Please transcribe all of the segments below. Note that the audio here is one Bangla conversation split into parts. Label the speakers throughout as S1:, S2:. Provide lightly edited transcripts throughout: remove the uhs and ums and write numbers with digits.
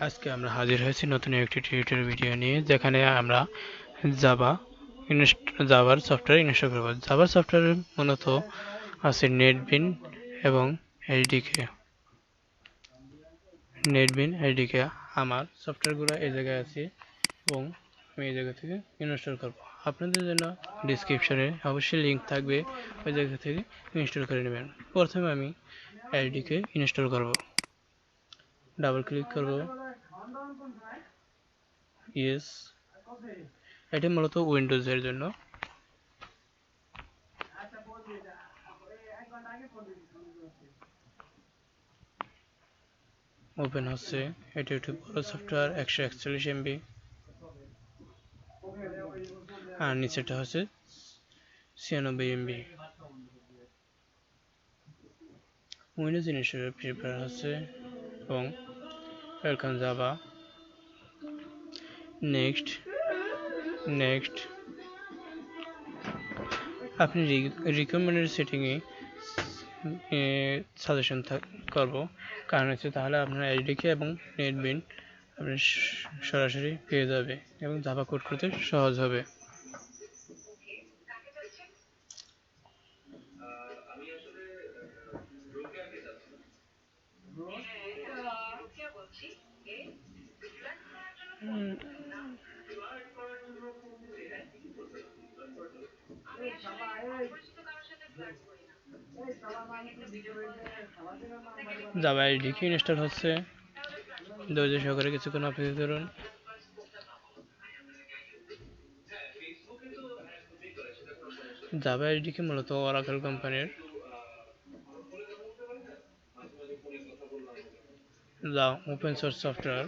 S1: আজকে আমরা হাজির হয়েছি নতুন একটি টিউটোরিয়াল ভিডিও নিয়ে, যেখানে আমরা জাভা জাভার সফটওয়্যার ইনস্টল করব। জাভার সফটওয়্যার মূলত আছে নেটবিন এবং এসডিকে। আমার সফটওয়্যারগুলো এই জায়গায় আছে এবং আমি এই জায়গা থেকে ইনস্টল করব। আপনাদের জন্য ডিসক্রিপশনে অবশ্যই লিঙ্ক থাকবে, ওই জায়গা থেকে ইনস্টল করে নেবেন। প্রথমে আমি এসডিকে ইনস্টল করব। ডাবল ক্লিক করব, ইয়েস। এটি মূলত উইন্ডোজের জন্য। ওপেন হচ্ছে। এটি একটি বড় সফটওয়্যার, 141 এমবি। আর নিচেটা হচ্ছে 96 এমবি। উইন্ডোজ ইনস্টলের প্রিপেয়ার হচ্ছে এবং ওয়েলকাম জাভা। নেক্সট নেক্সট আপনি রিকমেন্ডেড সেটিংয়ে সাজেশন করব, কারণ হচ্ছে তাহলে আপনার এসডিকে এবং নেটবিন আপনি সরাসরি পেয়ে যাবে এবং জাভা কোড করতে সহজ হবে। জাভা এসডিকে ইনস্টল হচ্ছে, ধৈর্য সহকারে কিছুক্ষণ অপেক্ষা করুন। জাভা এসডিকে মূলত অরাকল কোম্পানির ওপেন সোর্স সফটওয়্যার।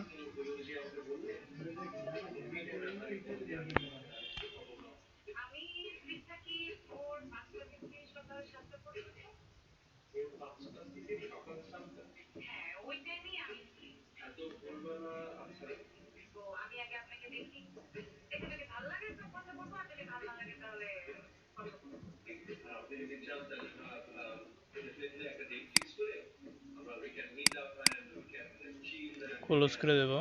S1: ক্লোজ করে দেব।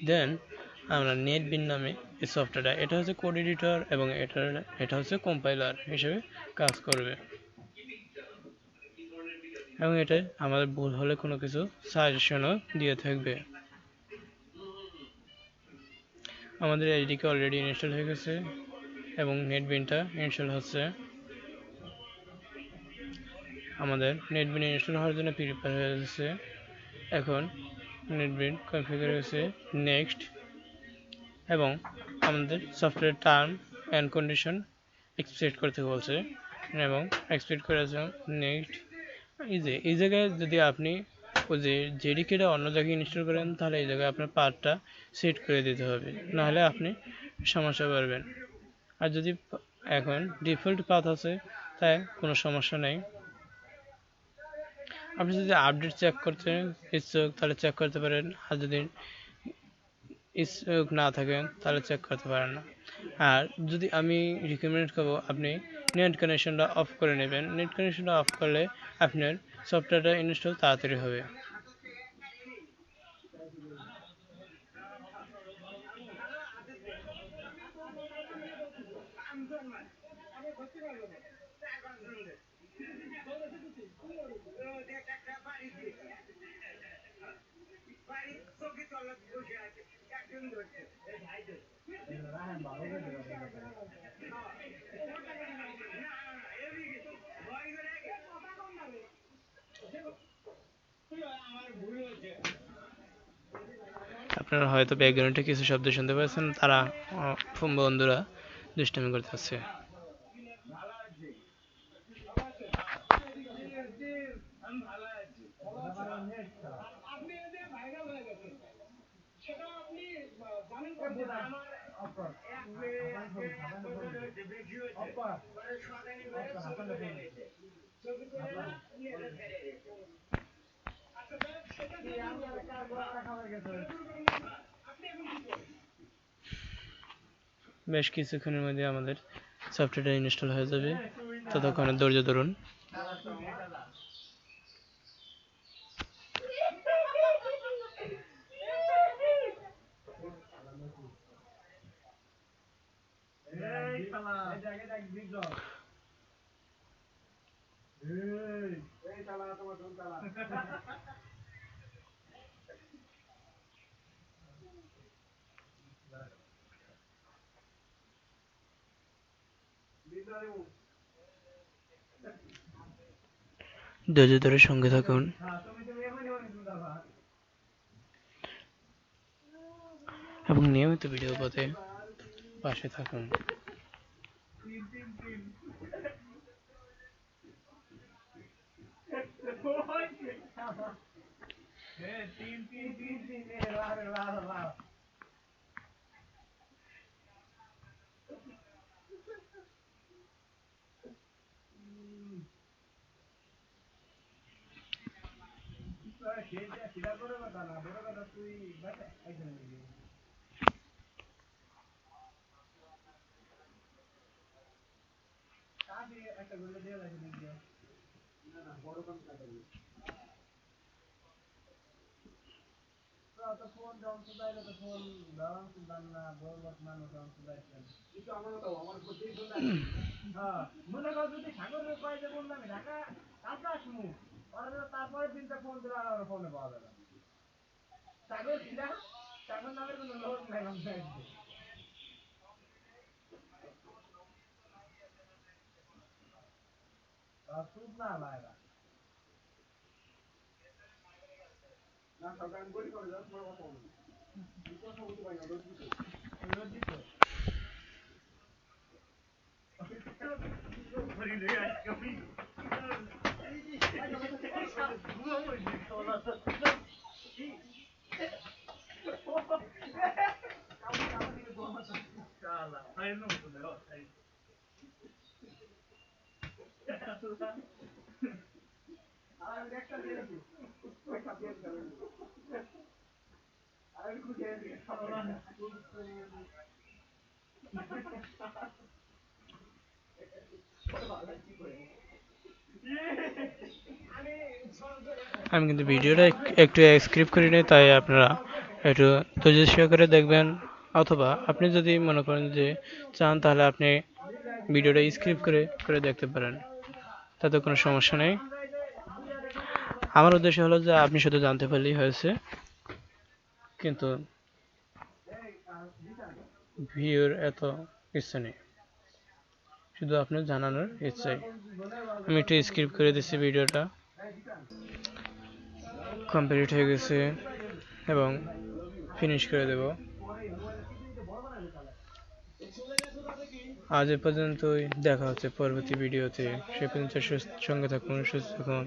S1: দেন আমরা নেটবিন নামে এই সফটওয়্যারটা, এটা হচ্ছে কোড এডিটর এবং এটা হচ্ছে কম্পাইলার হিসেবে কাজ করবে এবং এটা আমাদের ভুল হলে কোনো কিছু সাজেশনও দিয়ে থাকবে। আমাদের এসডিকে অলরেডি ইনস্টল হয়ে গেছে এবং নেটবিনটা ইনস্টল হচ্ছে। আমাদের নেটবিন ইনস্টল হওয়ার জন্য প্রিপেয়ার হয়ে গেছে। এখন নেটবিন কনফিগার হয়েছে। নেক্সট এবং আমাদের software term and condition express করতে বলছে এবং এক্সপ্রেস করেছে। নেক্সট এই জায়গায় যদি আপনি ওই যে জেডিকেটা অন্য জায়গায় ইনস্টল করেন, তাহলে এই জায়গায় আপনার পাথটা সেট করে দিতে হবে, নাহলে আপনি সমস্যা পাবেন। আর যদি এখন ডিফল্ট পাথ আছে, তাই কোনো সমস্যা নেই। আপনি যদি আপডেট চেক করতে ইচ্ছুক তাহলে চেক করতে পারেন, আর যদি ইচ্ছুক না থাকেন তাহলে চেক করতে পারেন না। আর যদি আমি রিকমেন্ড করবো, আপনি নেট কানেকশনটা অফ করে নেবেন। নেট কানেকশনটা অফ করলে আপনার সফটওয়্যারটা ইনস্টল তাড়াতাড়ি হবে। আপনারা হয়তো ব্যাকগ্রাউন্ডে কিছু শব্দ শুনতে পাচ্ছেন, তারা বন্ধুরা দুষ্টামি করতেছে। বেশ কিছুক্ষণের মধ্যে আমাদের সফটওয়্যারটা ইনস্টল হয়ে যাবে, ততক্ষণে ধৈর্য ধরুন। ধৈর্য ধরে সঙ্গে থাকুন এবং নিয়মিত ভিডিও পেতে পাশে থাকুন। আমি কিন্তু ভিডিওটা একটু স্ক্রিপ্ট করি নাই, তাই আপনারা একটু ধৈর্য সহকারে দেখবেন, অথবা আপনি যদি মনে করেন যে চান তাহলে আপনি ভিডিওটা স্ক্রিপ্ট করে করে দেখতে পারেন, তাতে কোনো সমস্যা নেই। আমার উদ্দেশ্য হলো যে আপনি শুধু জানতে পারলেই হয়েছে, কিন্তু ভিউর এত ইচ্ছা নেই, শুধু আপনার জানানোর ইচ্ছাই। আমি একটু স্ক্রিপ্ট করে দিচ্ছি, ভিডিওটা কমপ্লিট হয়ে গেছে এবং ফিনিশ করে দেব। আজ এ পর্যন্তই, দেখা হচ্ছে পরবর্তী ভিডিওতে। সে পর্যন্ত সঙ্গে থাকুন, সুস্থ থাকুন।